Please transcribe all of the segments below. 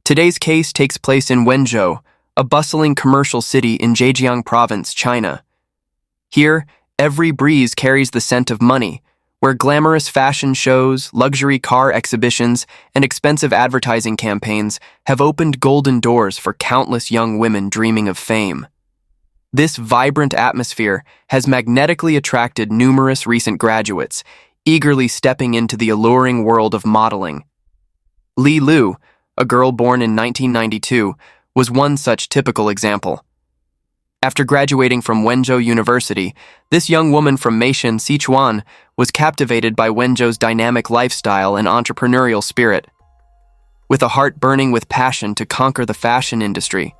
Today's case takes place in Wenzhou, a bustling commercial city in Zhejiang Province, China. Here, every breeze carries the scent of money, where glamorous fashion shows, luxury car exhibitions, and expensive advertising campaigns have opened golden doors for countless young women dreaming of fame. This vibrant atmosphere has magnetically attracted numerous recent graduates, eagerly stepping into the alluring world of modeling. Li Lu, a girl born in 1992, was one such typical example. After graduating from Wenzhou University, this young woman from Meishan, Sichuan, was captivated by Wenzhou's dynamic lifestyle and entrepreneurial spirit. With a heart burning with passion to conquer the fashion industry,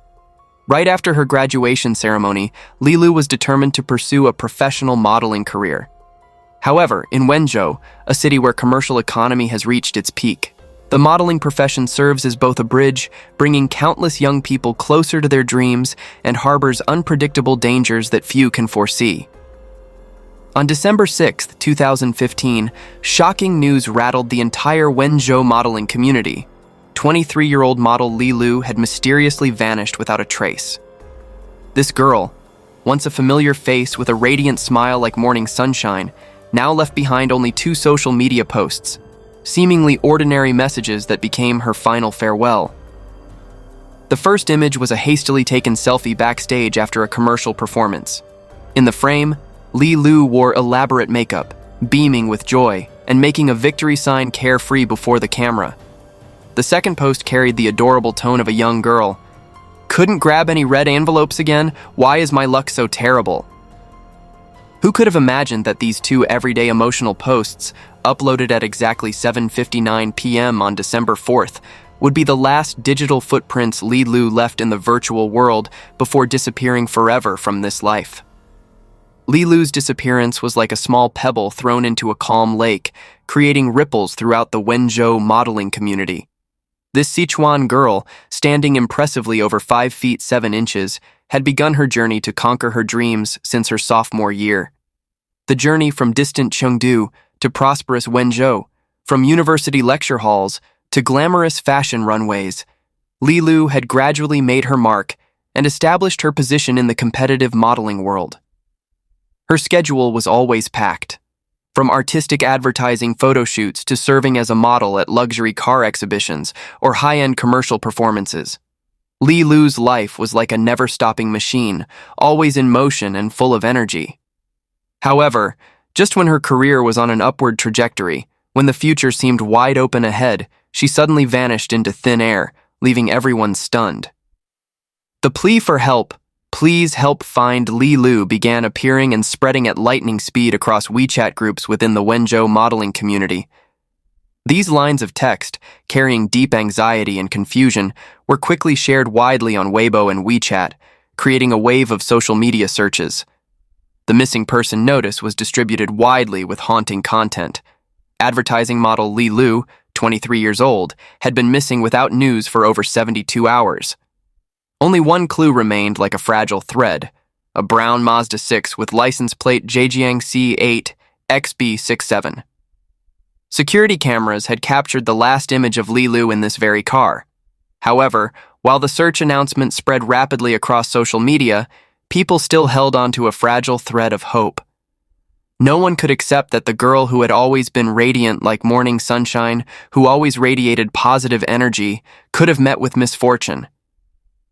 right after her graduation ceremony, Li Lu was determined to pursue a professional modeling career. However, in Wenzhou, a city where commercial economy has reached its peak, the modeling profession serves as both a bridge, bringing countless young people closer to their dreams, and harbors unpredictable dangers that few can foresee. On December 6, 2015, shocking news rattled the entire Wenzhou modeling community. 23-year-old model Li Lu had mysteriously vanished without a trace. This girl, once a familiar face with a radiant smile like morning sunshine, now left behind only 2 social media posts, seemingly ordinary messages that became her final farewell. The first image was a hastily taken selfie backstage after a commercial performance. In the frame, Li Lu wore elaborate makeup, beaming with joy, and making a victory sign carefree before the camera. The second post carried the adorable tone of a young girl. "Couldn't grab any red envelopes again? Why is my luck so terrible?" Who could have imagined that these 2 everyday emotional posts, uploaded at exactly 7:59 p.m. on December 4th, would be the last digital footprints Li Lu left in the virtual world before disappearing forever from this life? Li Lu's disappearance was like a small pebble thrown into a calm lake, creating ripples throughout the Wenzhou modeling community. This Sichuan girl, standing impressively over 5 feet 7 inches, had begun her journey to conquer her dreams since her sophomore year. The journey from distant Chengdu to prosperous Wenzhou, from university lecture halls to glamorous fashion runways, Li Lu had gradually made her mark and established her position in the competitive modeling world. Her schedule was always packed. From artistic advertising photo shoots to serving as a model at luxury car exhibitions or high-end commercial performances, Li Lu's life was like a never-stopping machine, always in motion and full of energy. However, just when her career was on an upward trajectory, when the future seemed wide open ahead, she suddenly vanished into thin air, leaving everyone stunned. The plea for help, "Please help find Li Lu," began appearing and spreading at lightning speed across WeChat groups within the Wenzhou modeling community. These lines of text, carrying deep anxiety and confusion, were quickly shared widely on Weibo and WeChat, creating a wave of social media searches. The missing person notice was distributed widely with haunting content. Advertising model Li Lu, 23 years old, had been missing without news for over 72 hours. Only one clue remained like a fragile thread: a brown Mazda 6 with license plate Zhejiang C8 XB67. Security cameras had captured the last image of Li Lu in this very car. However, while the search announcement spread rapidly across social media, people still held on to a fragile thread of hope. No one could accept that the girl who had always been radiant like morning sunshine, who always radiated positive energy, could have met with misfortune.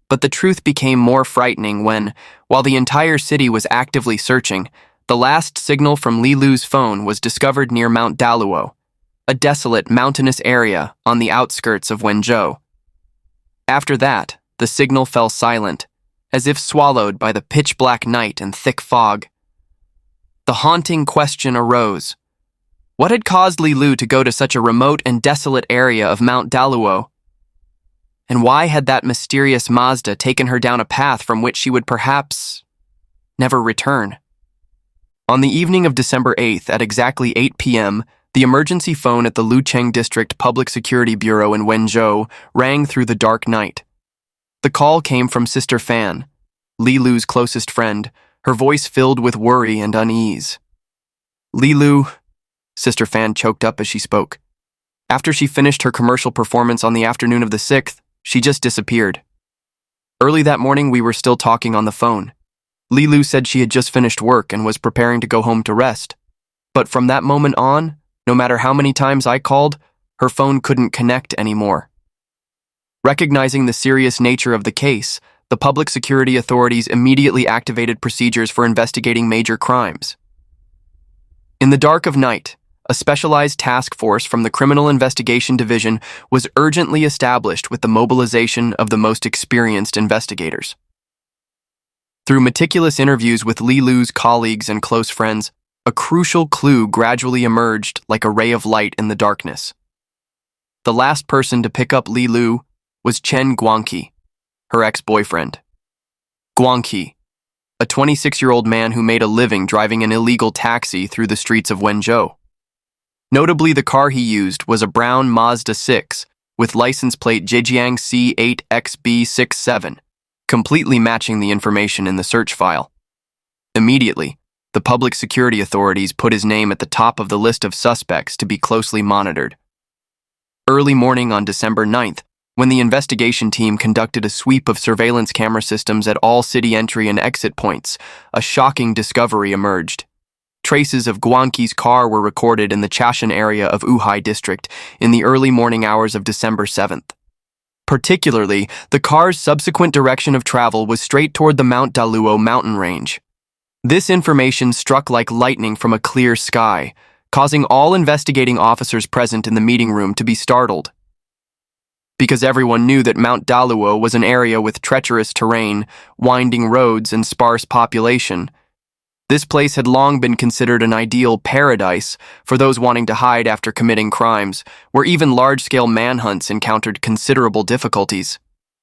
But the truth became more frightening when, while the entire city was actively searching, the last signal from Li Lu's phone was discovered near Mount Daluo, a desolate mountainous area on the outskirts of Wenzhou. After that, the signal fell silent, as if swallowed by the pitch-black night and thick fog. The haunting question arose: what had caused Li Lu to go to such a remote and desolate area of Mount Daluo? And why had that mysterious Mazda taken her down a path from which she would perhaps never return? On the evening of December 8th at exactly 8 p.m., the emergency phone at the Lucheng District Public Security Bureau in Wenzhou rang through the dark night. The call came from Sister Fan, Li Lu's closest friend, her voice filled with worry and unease. "Li Lu," Sister Fan choked up as she spoke. After she finished her commercial performance on the afternoon of the 6th, She just disappeared. Early that morning, we were still talking on the phone. Li Lu said she had just finished work and was preparing to go home to rest. But from that moment on, no matter how many times I called, her phone couldn't connect anymore. Recognizing the serious nature of the case, the public security authorities immediately activated procedures for investigating major crimes. In the dark of night, a specialized task force from the Criminal Investigation Division was urgently established with the mobilization of the most experienced investigators. Through meticulous interviews with Li Lu's colleagues and close friends, a crucial clue gradually emerged like a ray of light in the darkness. The last person to pick up Li Lu was Chen Guangqi, her ex-boyfriend. Guangqi, a 26-year-old man who made a living driving an illegal taxi through the streets of Wenzhou. Notably, the car he used was a brown Mazda 6 with license plate Zhejiang C8XB67, completely matching the information in the search file. Immediately, the public security authorities put his name at the top of the list of suspects to be closely monitored. Early morning on December 9th, when the investigation team conducted a sweep of surveillance camera systems at all city entry and exit points, a shocking discovery emerged. Traces of Guangqi's car were recorded in the Chashan area of Wuhai district in the early morning hours of December 7th. Particularly, the car's subsequent direction of travel was straight toward the Mount Daluo mountain range. This information struck like lightning from a clear sky, causing all investigating officers present in the meeting room to be startled. Because everyone knew that Mount Daluo was an area with treacherous terrain, winding roads, and sparse population, this place had long been considered an ideal paradise for those wanting to hide after committing crimes, where even large-scale manhunts encountered considerable difficulties.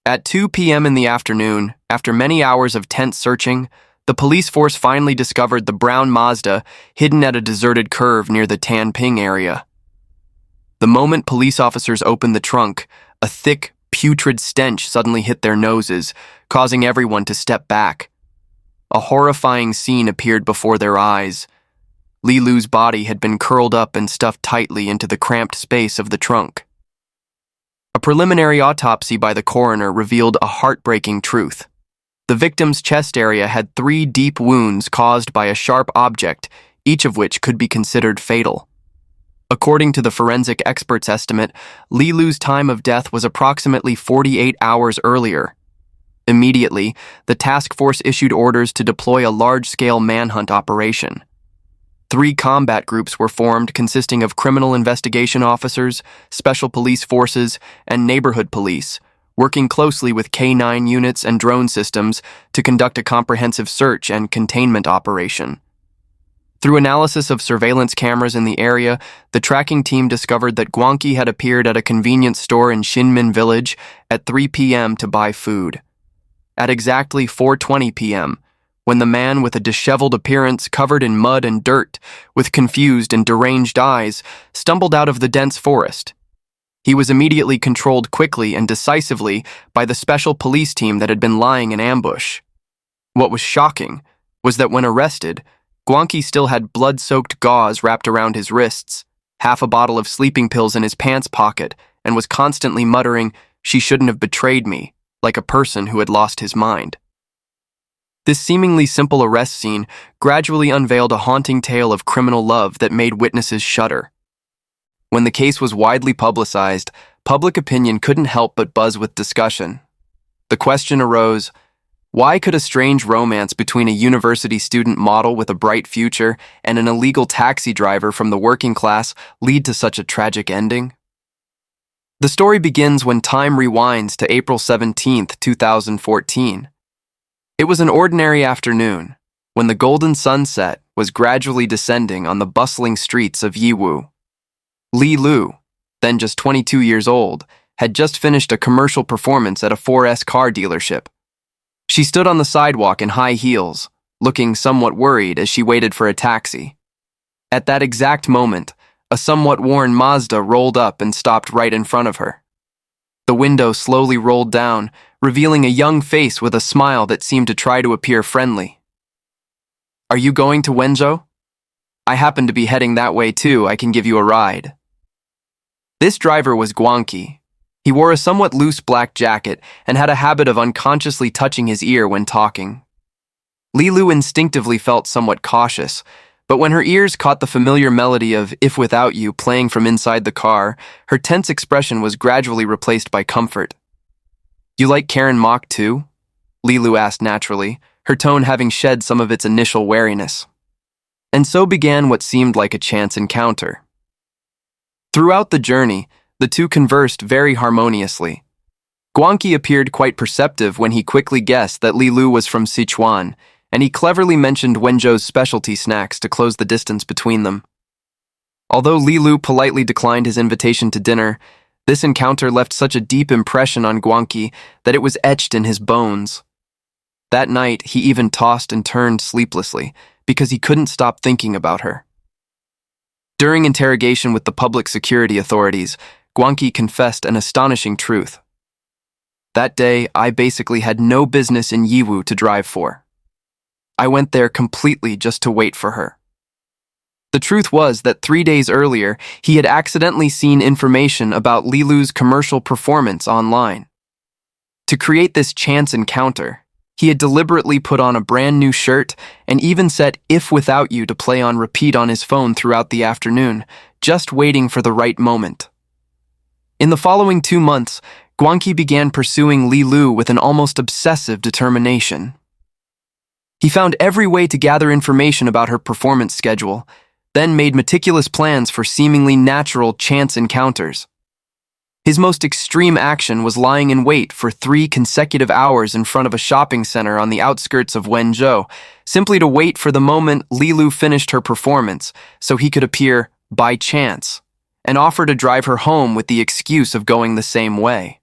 At 2 p.m. in the afternoon, after many hours of tense searching, the police force finally discovered the brown Mazda hidden at a deserted curve near the Tanping area. The moment police officers opened the trunk, a thick, putrid stench suddenly hit their noses, causing everyone to step back. A horrifying scene appeared before their eyes. Li Lu's body had been curled up and stuffed tightly into the cramped space of the trunk. A preliminary autopsy by the coroner revealed a heartbreaking truth. The victim's chest area had 3 deep wounds caused by a sharp object, each of which could be considered fatal. According to the forensic expert's estimate, Li Lu's time of death was approximately 48 hours earlier. Immediately, the task force issued orders to deploy a large-scale manhunt operation. 3 combat groups were formed consisting of criminal investigation officers, special police forces, and neighborhood police, working closely with K9 units and drone systems to conduct a comprehensive search and containment operation. Through analysis of surveillance cameras in the area, the tracking team discovered that Guangqi had appeared at a convenience store in Xinmin village at 3 p.m. to buy food. At exactly 4:20 p.m., when the man with a disheveled appearance covered in mud and dirt, with confused and deranged eyes, stumbled out of the dense forest. He was immediately controlled quickly and decisively by the special police team that had been lying in ambush. What was shocking was that when arrested, Guangqi still had blood-soaked gauze wrapped around his wrists, half a bottle of sleeping pills in his pants pocket, and was constantly muttering, "She shouldn't have betrayed me," like a person who had lost his mind. This seemingly simple arrest scene gradually unveiled a haunting tale of criminal love that made witnesses shudder. When the case was widely publicized, public opinion couldn't help but buzz with discussion. The question arose, why could a strange romance between a university student model with a bright future and an illegal taxi driver from the working class lead to such a tragic ending? The story begins when time rewinds to April 17, 2014. It was an ordinary afternoon, when the golden sunset was gradually descending on the bustling streets of Yiwu. Li Lu, then just 22 years old, had just finished a commercial performance at a 4S car dealership. She stood on the sidewalk in high heels, looking somewhat worried as she waited for a taxi. At that exact moment, a somewhat worn Mazda rolled up and stopped right in front of her. The window slowly rolled down, revealing a young face with a smile that seemed to try to appear friendly. "Are you going to Wenzhou? I happen to be heading that way too, I can give you a ride." This driver was Guangqi, He wore a somewhat loose black jacket and had a habit of unconsciously touching his ear when talking. Lilu instinctively felt somewhat cautious, but when her ears caught the familiar melody of If Without You playing from inside the car, her tense expression was gradually replaced by comfort. "You like Karen Mok too?" Lilu asked naturally, her tone having shed some of its initial wariness. And so began what seemed like a chance encounter. Throughout the journey, the two conversed very harmoniously. Guanqi appeared quite perceptive when he quickly guessed that Lilu was from Sichuan, and he cleverly mentioned Wenzhou's specialty snacks to close the distance between them. Although Lilu politely declined his invitation to dinner, this encounter left such a deep impression on Guanqi that it was etched in his bones. That night, he even tossed and turned sleeplessly because he couldn't stop thinking about her. During interrogation with the public security authorities, Guanqi confessed an astonishing truth. "That day, I basically had no business in Yiwu to drive for. I went there completely just to wait for her." The truth was that 3 days earlier, he had accidentally seen information about Lilu's commercial performance online. To create this chance encounter, he had deliberately put on a brand new shirt and even set If Without You to play on repeat on his phone throughout the afternoon, just waiting for the right moment. In the following 2 months, Guanqi began pursuing Lilu with an almost obsessive determination. He found every way to gather information about her performance schedule, then made meticulous plans for seemingly natural chance encounters. His most extreme action was lying in wait for 3 consecutive hours in front of a shopping center on the outskirts of Wenzhou, simply to wait for the moment Lilu finished her performance so he could appear by chance and offer to drive her home with the excuse of going the same way.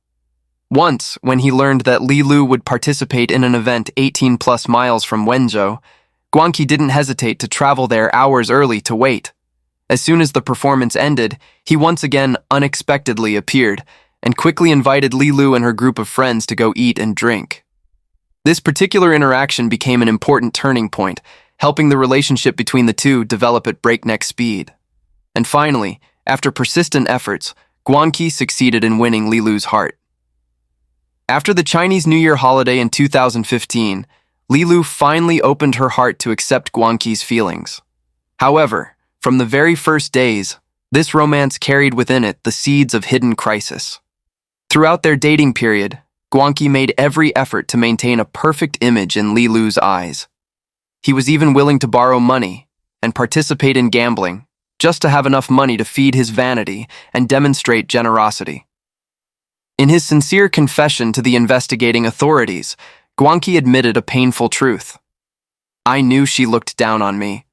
Once, when he learned that Lilu would participate in an event 18+ miles from Wenzhou, Guanqi didn't hesitate to travel there hours early to wait. As soon as the performance ended, he once again unexpectedly appeared and quickly invited Lilu and her group of friends to go eat and drink. This particular interaction became an important turning point, helping the relationship between the two develop at breakneck speed. And finally, after persistent efforts, Guanqi succeeded in winning Lilu's heart. After the Chinese New Year holiday in 2015, Lilu finally opened her heart to accept Guanqi's feelings. However, from the very first days, this romance carried within it the seeds of hidden crisis. Throughout their dating period, Guanqi made every effort to maintain a perfect image in Lilu's eyes. He was even willing to borrow money and participate in gambling, just to have enough money to feed his vanity and demonstrate generosity. In his sincere confession to the investigating authorities, Guanqi admitted a painful truth. "I knew she looked down on me."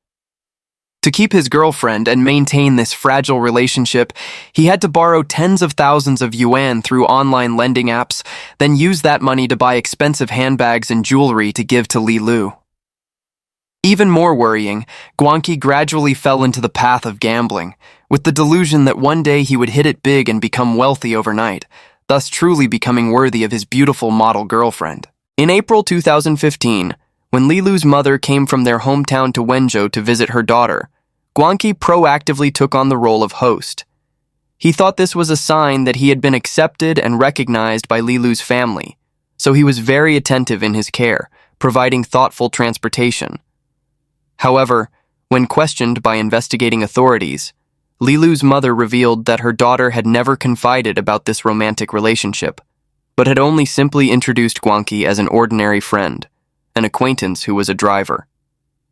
To keep his girlfriend and maintain this fragile relationship, he had to borrow tens of thousands of yuan through online lending apps, then use that money to buy expensive handbags and jewelry to give to Lilu. Even more worrying, Guanqi gradually fell into the path of gambling, with the delusion that one day he would hit it big and become wealthy overnight, thus truly becoming worthy of his beautiful model girlfriend. In April 2015, when Lilu's mother came from their hometown to Wenzhou to visit her daughter, Guanqi proactively took on the role of host. He thought this was a sign that he had been accepted and recognized by Lilu's family, so he was very attentive in his care, providing thoughtful transportation. However, when questioned by investigating authorities, Lilu's mother revealed that her daughter had never confided about this romantic relationship, but had only simply introduced Guanqi as an ordinary friend, an acquaintance who was a driver.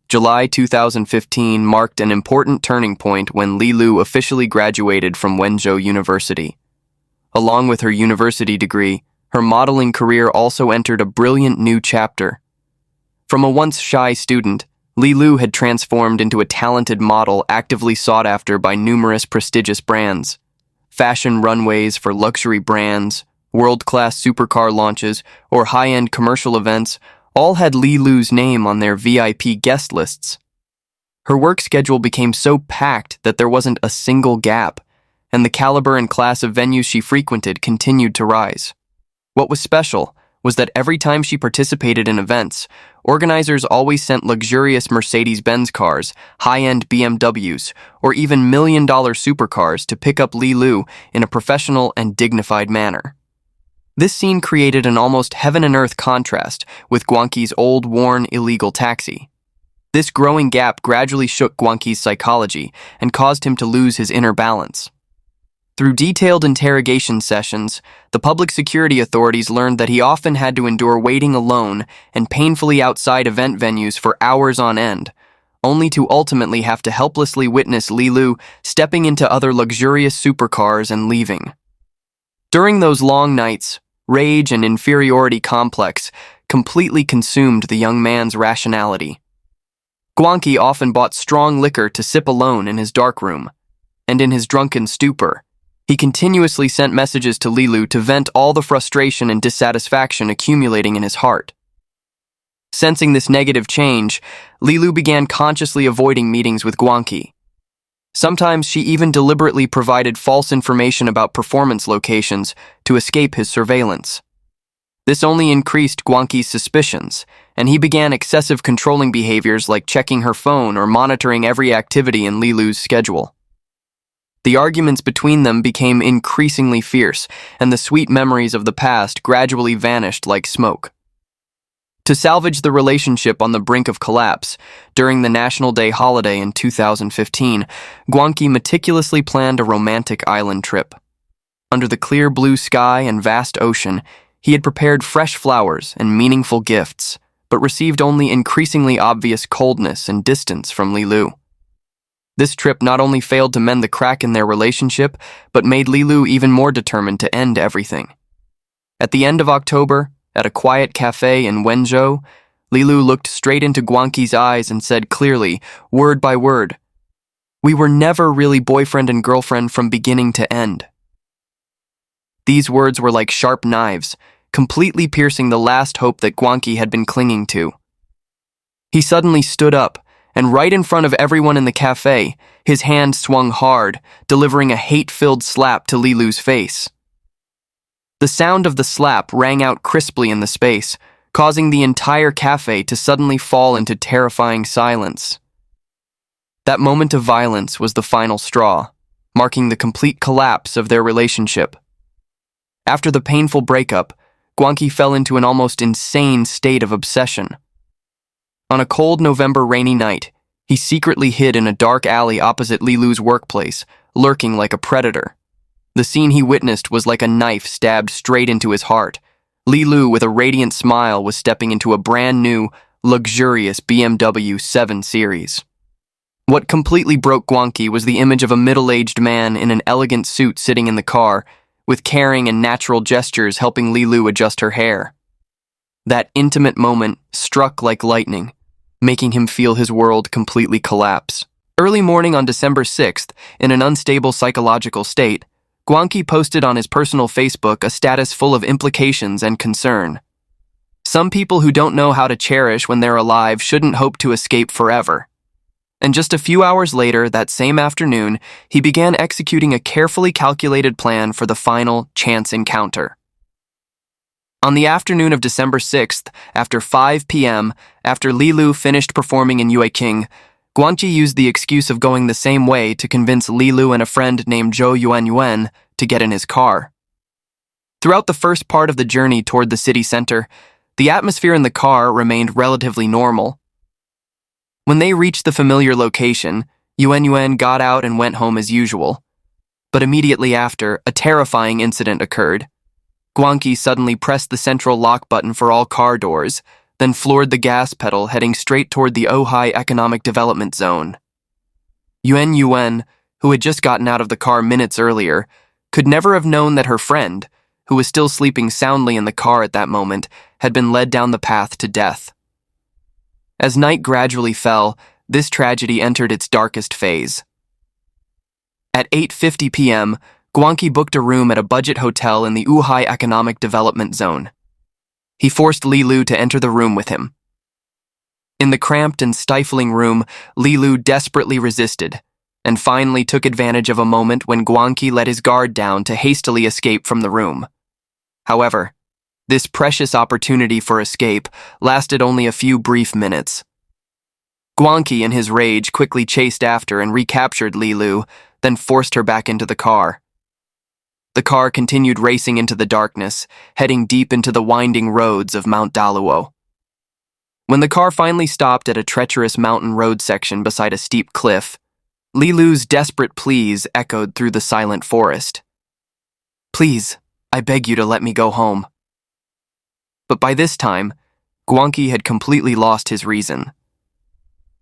July 2015 marked an important turning point when Lilu officially graduated from Wenzhou University. Along with her university degree, her modeling career also entered a brilliant new chapter. From a once shy student, Lilu had transformed into a talented model actively sought after by numerous prestigious brands. Fashion runways for luxury brands, world-class supercar launches, or high-end commercial events all had Lilu's name on their VIP guest lists. Her work schedule became so packed that there wasn't a single gap, and the caliber and class of venues she frequented continued to rise. What was special was that every time she participated in events, organizers always sent luxurious Mercedes-Benz cars, high-end BMWs, or even million-dollar supercars to pick up Li Lu in a professional and dignified manner. This scene created an almost heaven-and-earth contrast with Guanqi's old, worn, illegal taxi. This growing gap gradually shook Guanqi's psychology and caused him to lose his inner balance. Through detailed interrogation sessions, the public security authorities learned that he often had to endure waiting alone and painfully outside event venues for hours on end, only to ultimately have to helplessly witness Li Lu stepping into other luxurious supercars and leaving. During those long nights, rage and inferiority complex completely consumed the young man's rationality. Guanqi often bought strong liquor to sip alone in his darkroom, and in his drunken stupor, he continuously sent messages to Li Lu to vent all the frustration and dissatisfaction accumulating in his heart. Sensing this negative change, Li Lu began consciously avoiding meetings with Guanqi. Sometimes she even deliberately provided false information about performance locations to escape his surveillance. This only increased Guanqi's suspicions, and he began excessive controlling behaviors like checking her phone or monitoring every activity in Li Lu's schedule. The arguments between them became increasingly fierce, and the sweet memories of the past gradually vanished like smoke. To salvage the relationship on the brink of collapse, during the National Day holiday in 2015, Guanqi meticulously planned a romantic island trip. Under the clear blue sky and vast ocean, he had prepared fresh flowers and meaningful gifts, but received only increasingly obvious coldness and distance from Li Lu. This trip not only failed to mend the crack in their relationship, but made Li Lu even more determined to end everything. At the end of October, at a quiet cafe in Wenzhou, Li Lu looked straight into Guanqi's eyes and said clearly, word by word, "We were never really boyfriend and girlfriend from beginning to end." These words were like sharp knives, completely piercing the last hope that Guanqi had been clinging to. He suddenly stood up, and right in front of everyone in the cafe, his hand swung hard, delivering a hate-filled slap to Li Lu's face. The sound of the slap rang out crisply in the space, causing the entire cafe to suddenly fall into terrifying silence. That moment of violence was the final straw, marking the complete collapse of their relationship. After the painful breakup, Guanqi fell into an almost insane state of obsession. On a cold November rainy night, he secretly hid in a dark alley opposite Li Lu's workplace, lurking like a predator. The scene he witnessed was like a knife stabbed straight into his heart. Li Lu, with a radiant smile, was stepping into a brand new, luxurious BMW 7 Series. What completely broke Guanqi was the image of a middle-aged man in an elegant suit sitting in the car, with caring and natural gestures helping Li Lu adjust her hair. That intimate moment struck like lightning, making him feel his world completely collapse. Early morning on December 6th, in an unstable psychological state, Guanqi posted on his personal Facebook a status full of implications and concern. Some people who don't know how to cherish when they're alive shouldn't hope to escape forever. And just a few hours later, that same afternoon, he began executing a carefully calculated plan for the final chance encounter. On the afternoon of December 6th, after 5 p.m., after Li Lu finished performing in Yueqing, Guanqi used the excuse of going the same way to convince Li Lu and a friend named Zhou Yuanyuan to get in his car. Throughout the first part of the journey toward the city center, the atmosphere in the car remained relatively normal. When they reached the familiar location, Yuanyuan got out and went home as usual. But immediately after, a terrifying incident occurred. Guanqi suddenly pressed the central lock button for all car doors, then floored the gas pedal, heading straight toward the Ojai Economic Development Zone. Yuanyuan, who had just gotten out of the car minutes earlier, could never have known that her friend, who was still sleeping soundly in the car at that moment, had been led down the path to death. As night gradually fell, this tragedy entered its darkest phase. At 8:50 p.m., Guanqi booked a room at a budget hotel in the Ojai Economic Development Zone. He forced Li Lu to enter the room with him. In the cramped and stifling room, Li Lu desperately resisted, and finally took advantage of a moment when Guanqi let his guard down to hastily escape from the room. However, This precious opportunity for escape lasted only a few brief minutes. Guanqi, in his rage, quickly chased after and recaptured Li Lu, then forced her back into the car. The car continued racing into the darkness, heading deep into the winding roads of Mount Daluo. When the car finally stopped at a treacherous mountain road section beside a steep cliff, Li Lu's desperate pleas echoed through the silent forest. "Please, I beg you to let me go home." But by this time, Guanqi had completely lost his reason.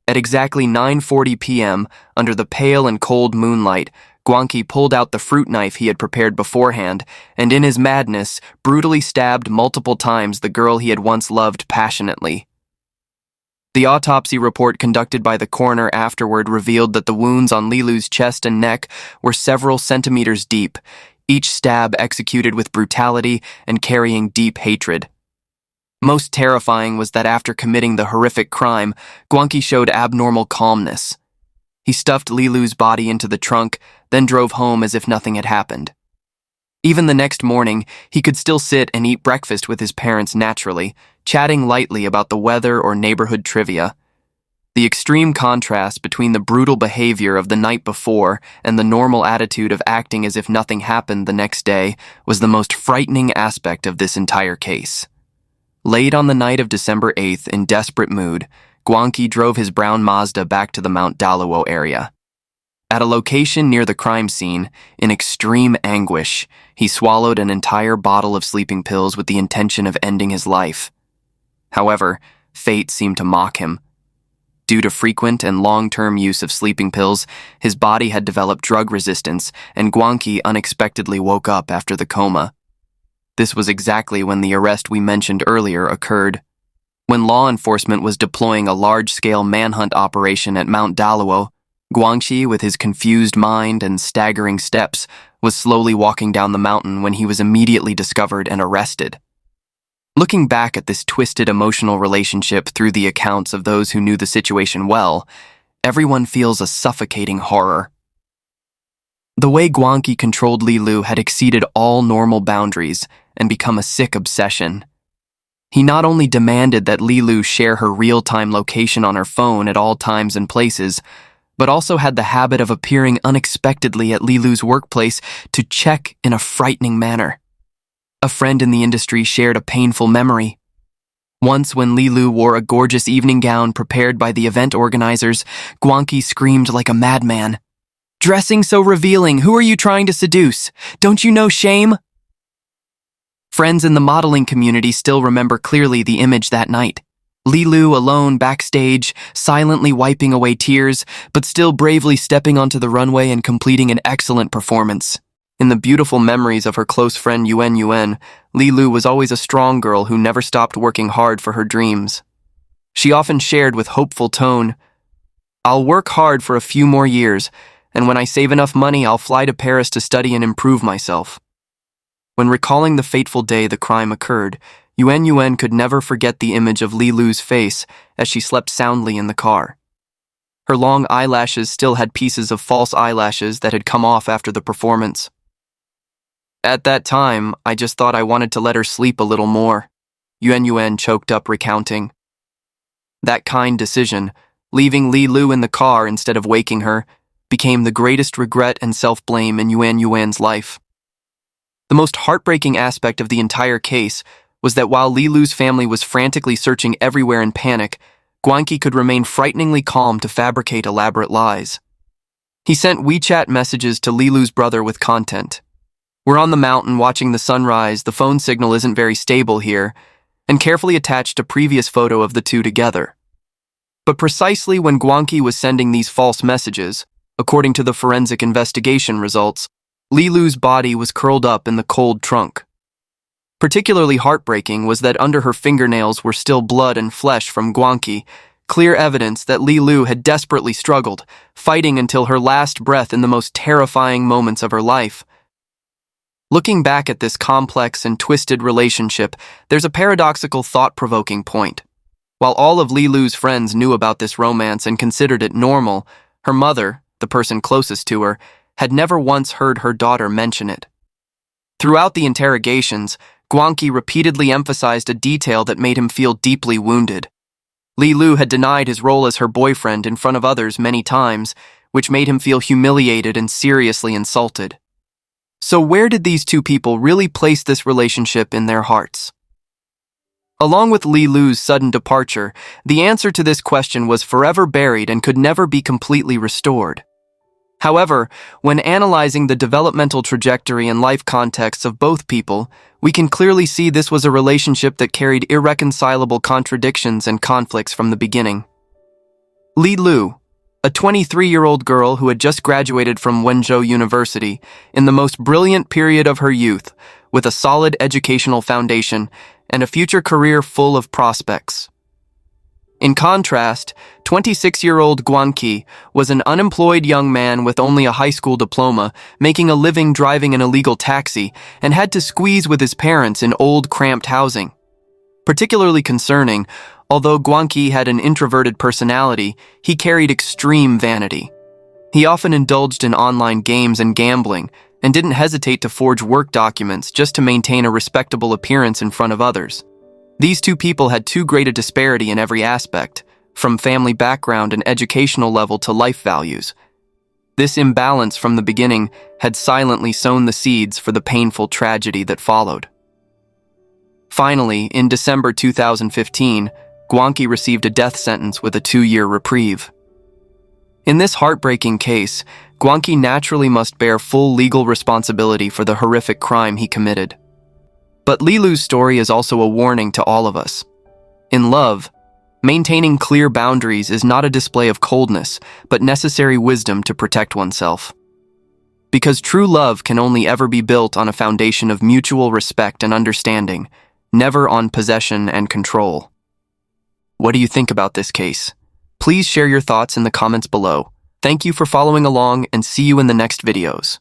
At exactly 9:40 p.m., under the pale and cold moonlight, Guanqi pulled out the fruit knife he had prepared beforehand and, in his madness, brutally stabbed multiple times the girl he had once loved passionately. The autopsy report conducted by the coroner afterward revealed that the wounds on Li Lu's chest and neck were several centimeters deep, each stab executed with brutality and carrying deep hatred. Most terrifying was that after committing the horrific crime, Guanqi showed abnormal calmness. He stuffed Li Lu's body into the trunk, then drove home as if nothing had happened. Even the next morning, he could still sit and eat breakfast with his parents naturally, chatting lightly about the weather or neighborhood trivia. The extreme contrast between the brutal behavior of the night before and the normal attitude of acting as if nothing happened the next day was the most frightening aspect of this entire case. Late on the night of December 8th, in desperate mood, Guanqi drove his brown Mazda back to the Mount Daluo area. At a location near the crime scene, in extreme anguish, he swallowed an entire bottle of sleeping pills with the intention of ending his life. However, fate seemed to mock him. Due to frequent and long-term use of sleeping pills, his body had developed drug resistance, and Guanqi unexpectedly woke up after the coma. This was exactly when the arrest we mentioned earlier occurred. When law enforcement was deploying a large-scale manhunt operation at Mount Daluo, Guanqi, with his confused mind and staggering steps, was slowly walking down the mountain when he was immediately discovered and arrested. Looking back at this twisted emotional relationship through the accounts of those who knew the situation well, everyone feels a suffocating horror. The way Guanqi controlled Li Lu had exceeded all normal boundaries and become a sick obsession. He not only demanded that Li Lu share her real-time location on her phone at all times and places, but also had the habit of appearing unexpectedly at Li Lu's workplace to check in a frightening manner. A friend in the industry shared a painful memory. Once, when Li Lu wore a gorgeous evening gown prepared by the event organizers, Guanqi screamed like a madman. "Dressing so revealing, who are you trying to seduce? Don't you know shame?" Friends in the modeling community still remember clearly the image that night. Li Lu alone backstage, silently wiping away tears, but still bravely stepping onto the runway and completing an excellent performance. In the beautiful memories of her close friend Yuan, Li Lu was always a strong girl who never stopped working hard for her dreams. She often shared with hopeful tone, "I'll work hard for a few more years, and when I save enough money, I'll fly to Paris to study and improve myself." When recalling the fateful day the crime occurred, Yuan could never forget the image of Li Lu's face as she slept soundly in the car. Her long eyelashes still had pieces of false eyelashes that had come off after the performance. "At that time, I just thought I wanted to let her sleep a little more," Yuan choked up recounting. That kind decision, leaving Li Lu in the car instead of waking her, became the greatest regret and self-blame in Yuan's life. The most heartbreaking aspect of the entire case was that while Li Lu's family was frantically searching everywhere in panic, Guanqi could remain frighteningly calm to fabricate elaborate lies. He sent WeChat messages to Li Lu's brother with content. "We're on the mountain watching the sunrise, the phone signal isn't very stable here," and carefully attached a previous photo of the two together. But precisely when Guanqi was sending these false messages, according to the forensic investigation results, Li Lu's body was curled up in the cold trunk. Particularly heartbreaking was that under her fingernails were still blood and flesh from Guanqi, clear evidence that Li Lu had desperately struggled, fighting until her last breath in the most terrifying moments of her life. Looking back at this complex and twisted relationship, there's a paradoxical, thought-provoking point. While all of Li Lu's friends knew about this romance and considered it normal, her mother, the person closest to her, had never once heard her daughter mention it. Throughout the interrogations, Guanqi repeatedly emphasized a detail that made him feel deeply wounded. Li Lu had denied his role as her boyfriend in front of others many times, which made him feel humiliated and seriously insulted. So where did these two people really place this relationship in their hearts? Along with Li Lu's sudden departure, the answer to this question was forever buried and could never be completely restored. However, when analyzing the developmental trajectory and life contexts of both people, we can clearly see this was a relationship that carried irreconcilable contradictions and conflicts from the beginning. Li Lu, a 23-year-old girl who had just graduated from Wenzhou University in the most brilliant period of her youth, with a solid educational foundation and a future career full of prospects. In contrast, 26-year-old Guanqi was an unemployed young man with only a high school diploma, making a living driving an illegal taxi, and had to squeeze with his parents in old, cramped housing. Particularly concerning, although Guanqi had an introverted personality, he carried extreme vanity. He often indulged in online games and gambling, and didn't hesitate to forge work documents just to maintain a respectable appearance in front of others. These two people had too great a disparity in every aspect, from family background and educational level to life values. This imbalance from the beginning had silently sown the seeds for the painful tragedy that followed. Finally, in December 2015, Guanqi received a death sentence with a 2-year reprieve. In this heartbreaking case, Guanqi naturally must bear full legal responsibility for the horrific crime he committed. But Li Lu's story is also a warning to all of us. In love, maintaining clear boundaries is not a display of coldness, but necessary wisdom to protect oneself. Because true love can only ever be built on a foundation of mutual respect and understanding, never on possession and control. What do you think about this case? Please share your thoughts in the comments below. Thank you for following along and see you in the next videos.